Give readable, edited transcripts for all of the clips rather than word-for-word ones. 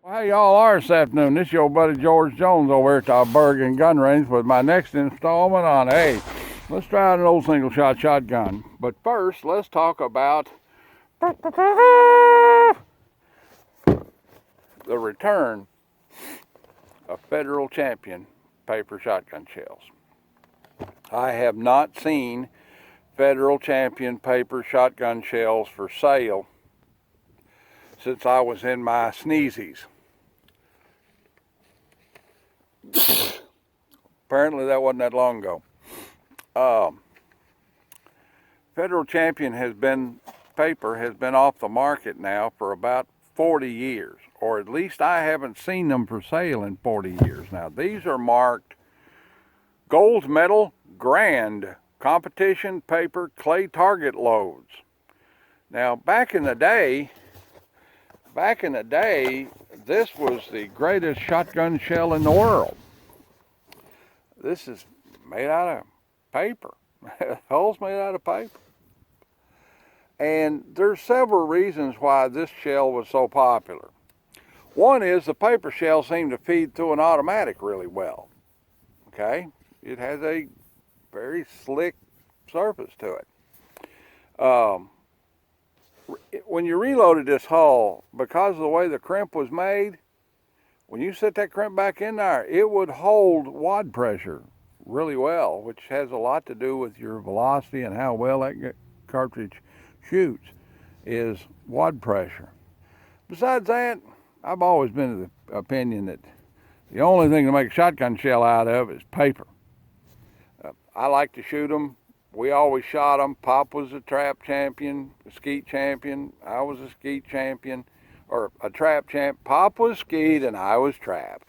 Well, how y'all are this afternoon? This is your buddy George Jones over here at the Bergen Gun Range with my next installment on, hey, let's try out an old single shot shotgun. But first, let's talk about the return of Federal Champion paper shotgun shells. I have not seen Federal Champion paper shotgun shells for sale since I was in my sneezies. Apparently that wasn't that long ago. Federal Champion paper has been off the market now for about 40 years, or at least I haven't seen them for sale in 40 years. Now these are marked gold medal grand competition paper clay target loads. Now back in the day, this was the greatest shotgun shell in the world. This is made out of paper. The hull's made out of paper. And there's several reasons why this shell was so popular. One is the paper shell seemed to feed through an automatic really well. Okay? It has a very slick surface to it. When you reloaded this hull, because of the way the crimp was made, when you set that crimp back in there, it would hold wad pressure really well, which has a lot to do with your velocity and how well that cartridge shoots, is wad pressure. Besides that, I've always been of the opinion that the only thing to make a shotgun shell out of is paper. I like to shoot them. We always shot them. Pop was a trap champion, a skeet champion. I was a skeet champion, or a trap champ. Pop was skeet and I was trap.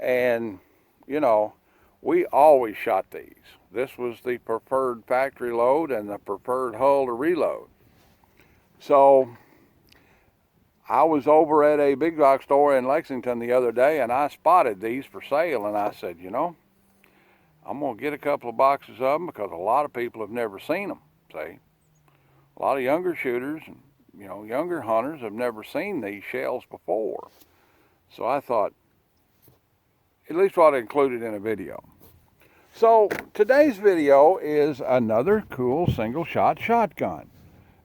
And, you know, we always shot these. This was the preferred factory load and the preferred hull to reload. So I was over at a big dog store in Lexington the other day and I spotted these for sale, and I said, you know, I'm going to get a couple of boxes of them because a lot of people have never seen them, see. A lot of younger shooters and, you know, younger hunters have never seen these shells before. So I thought, at least what I included in a video. So today's video is another cool single shot shotgun.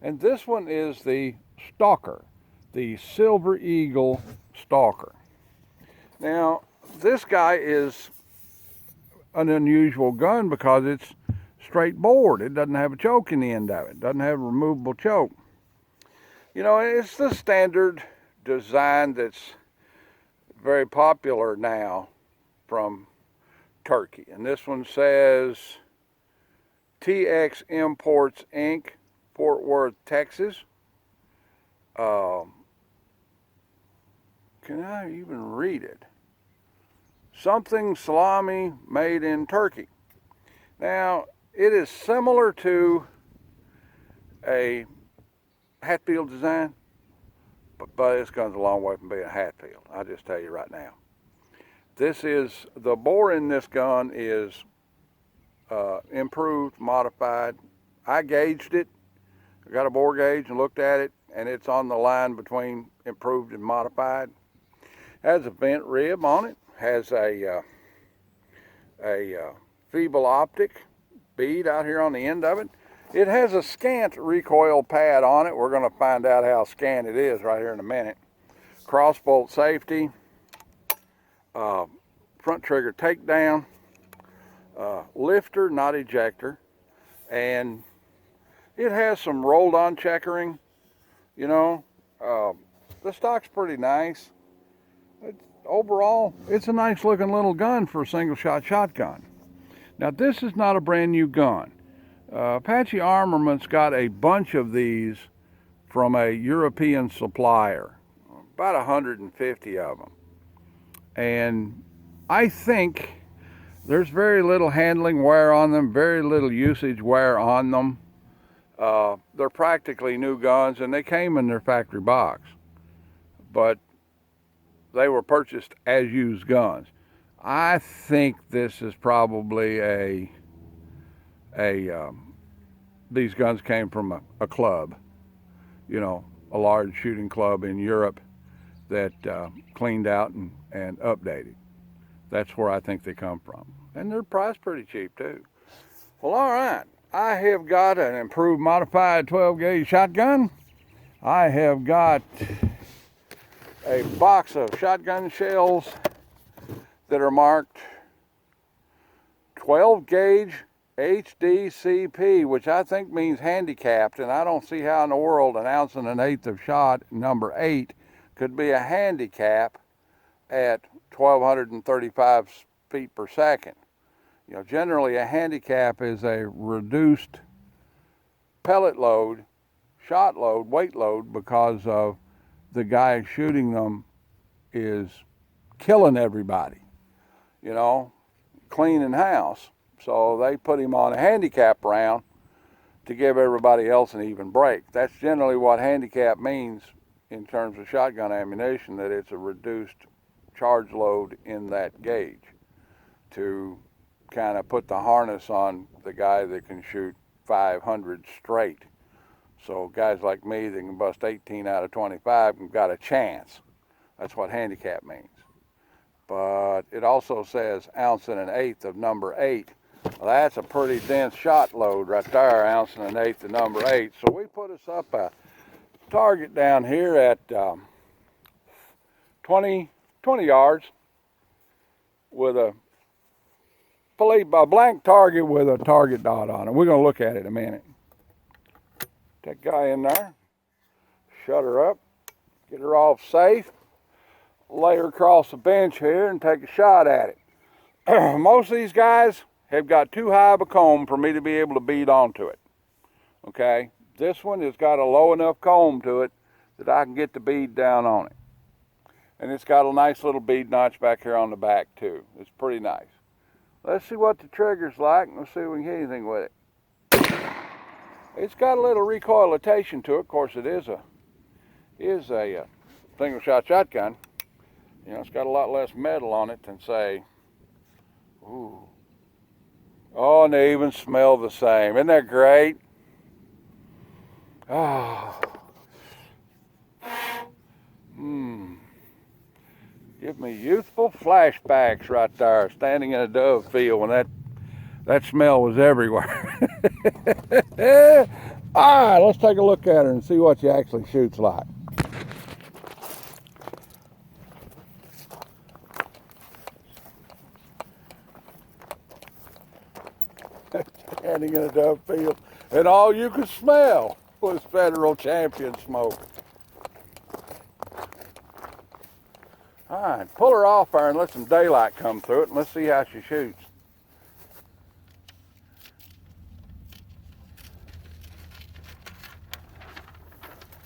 And this one is the Stalker, the Silver Eagle Stalker. Now, this guy is an unusual gun because it's straight bored. It doesn't have a choke in the end of it. It doesn't have a removable choke. You know, it's the standard design that's very popular now from Turkey. And this one says TX Imports Inc., Fort Worth, Texas. Can I even read it? Something salami made in Turkey. Now, it is similar to a Hatfield design, but this gun's a long way from being a Hatfield. I'll just tell you right now. The bore in this gun is improved, modified. I gauged it. I got a bore gauge and looked at it, and it's on the line between improved and modified. It has a vent rib on it. Has a feeble optic bead out here on the end of it. It has a scant recoil pad on it. We're going to find out how scant it is right here in a minute. Crossbolt safety, front trigger takedown, lifter, not ejector, and it has some rolled on checkering. You know, the stock's pretty nice. Overall, it's a nice looking little gun for a single shot shotgun. Now this is not a brand new gun. Apache Armaments's got a bunch of these from a European supplier, about 150 of them. And I think there's very little handling wear on them, very little usage wear on them. They're practically new guns and they came in their factory box. But they were purchased as used guns. I think this is probably these guns came from a club, you know, a large shooting club in Europe, that cleaned out and updated. That's where I think they come from. And they're priced pretty cheap too. Well, all right. I have got an improved modified 12 gauge shotgun. I have got a box of shotgun shells that are marked 12 gauge HDCP, which I think means handicapped, and I don't see how in the world 1 1/8 ounce of shot number 8 could be a handicap at 1235 feet per second. You know, generally a handicap is a reduced pellet load, shot load, weight load, because of the guy shooting them is killing everybody, you know, cleaning house. So they put him on a handicap round to give everybody else an even break. That's generally what handicap means in terms of shotgun ammunition, that it's a reduced charge load in that gauge to kind of put the harness on the guy that can shoot 500 straight. So guys like me that can bust 18 out of 25 have got a chance. That's what handicap means. But it also says 1 1/8 ounce of number 8. Well, that's a pretty dense shot load right there, 1 1/8 ounce of number 8. So we put us up a target down here at 20 yards with a blank target with a target dot on it. We're going to look at it in a minute. Take guy in there, shut her up, get her off safe, lay her across the bench here and take a shot at it. Most of these guys have got too high of a comb for me to be able to bead onto it. Okay, this one has got a low enough comb to it that I can get the bead down on it. And it's got a nice little bead notch back here on the back too. It's pretty nice. Let's see what the trigger's like and let's see if we can hit anything with it. It's got a little recoilitation to it. Of course, it is a single shot shotgun. You know, it's got a lot less metal on it than, say, ooh. Oh, and they even smell the same. Isn't that great? Oh. Give me youthful flashbacks right there, standing in a dove field when that smell was everywhere. All right, let's take a look at her and see what she actually shoots like. Standing in a dove field, and all you could smell was Federal Champion smoke. All right, pull her off there and let some daylight come through it, and let's see how she shoots.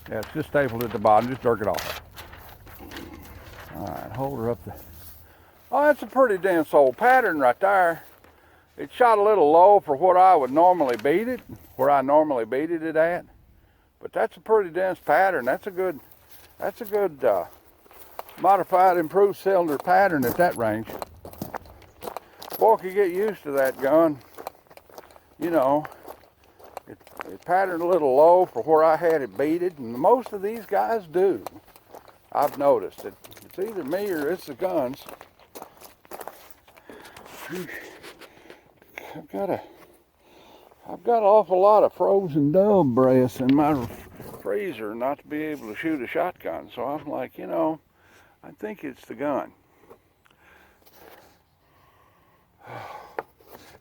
Yeah, it's just stapled at the bottom. Just jerk it off. All right, hold her up there. Oh, that's a pretty dense old pattern right there. It shot a little low for what I would normally beat it, where I normally beated it at. But that's a pretty dense pattern. That's a good modified, improved cylinder pattern at that range. Boy, could get used to that gun. You know, it patterned a little low for where I had it beaded, and most of these guys do. I've noticed it. It's either me or it's the guns. I've got an awful lot of frozen dove breasts in my freezer not to be able to shoot a shotgun. So I'm like, you know, I think it's the gun.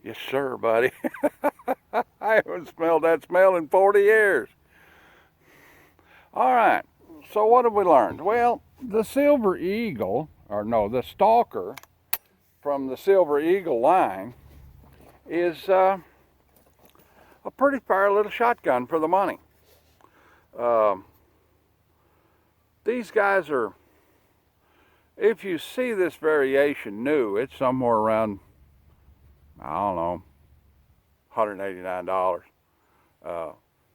Yes, sir, buddy. I haven't smelled that smell in 40 years. All right, so what have we learned? Well, the Silver Eagle, or no, the Stalker from the Silver Eagle line is a pretty fair little shotgun for the money. These guys are, if you see this variation new, it's somewhere around, I don't know, $189.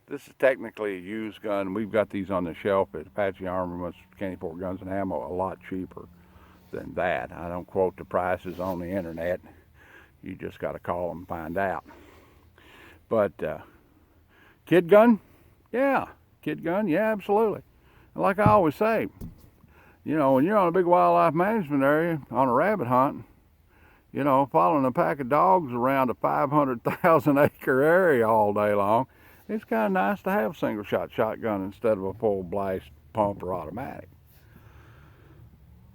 This is technically a used gun. We've got these on the shelf at Apache Armaments, Candy Fort Guns and Ammo, a lot cheaper than that. I don't quote the prices on the internet. You just got to call them and find out. But kid gun? Yeah. Kid gun? Yeah, absolutely. And like I always say, You know, when you're on a big wildlife management area on a rabbit hunt, you know, following a pack of dogs around a 500,000 acre area all day long, it's kind of nice to have a single shot shotgun instead of a full blast pump or automatic.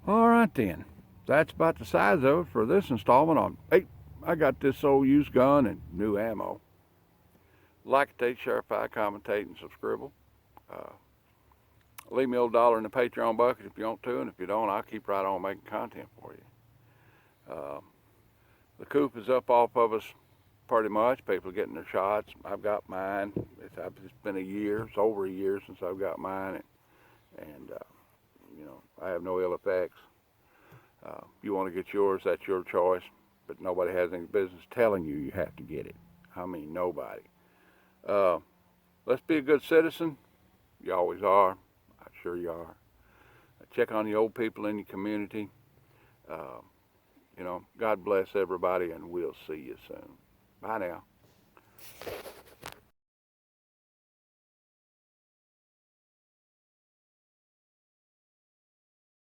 All right then, that's about the size of it for this installment on, hey, I got this old used gun and new ammo. Like it, share, commentate, and subscribe. Leave me a $1 in the Patreon bucket if you want to, and if you don't, I'll keep right on making content for you. The coop is up off of us pretty much. People are getting their shots. I've got mine. It's been a year. It's over a year since I've got mine, and you know, I have no ill effects. You want to get yours, that's your choice, but nobody has any business telling you you have to get it. I mean, nobody. Let's be a good citizen. You always are. I'm sure you are. Check on the old people in your community. You know, God bless everybody, and we'll see you soon. Bye now.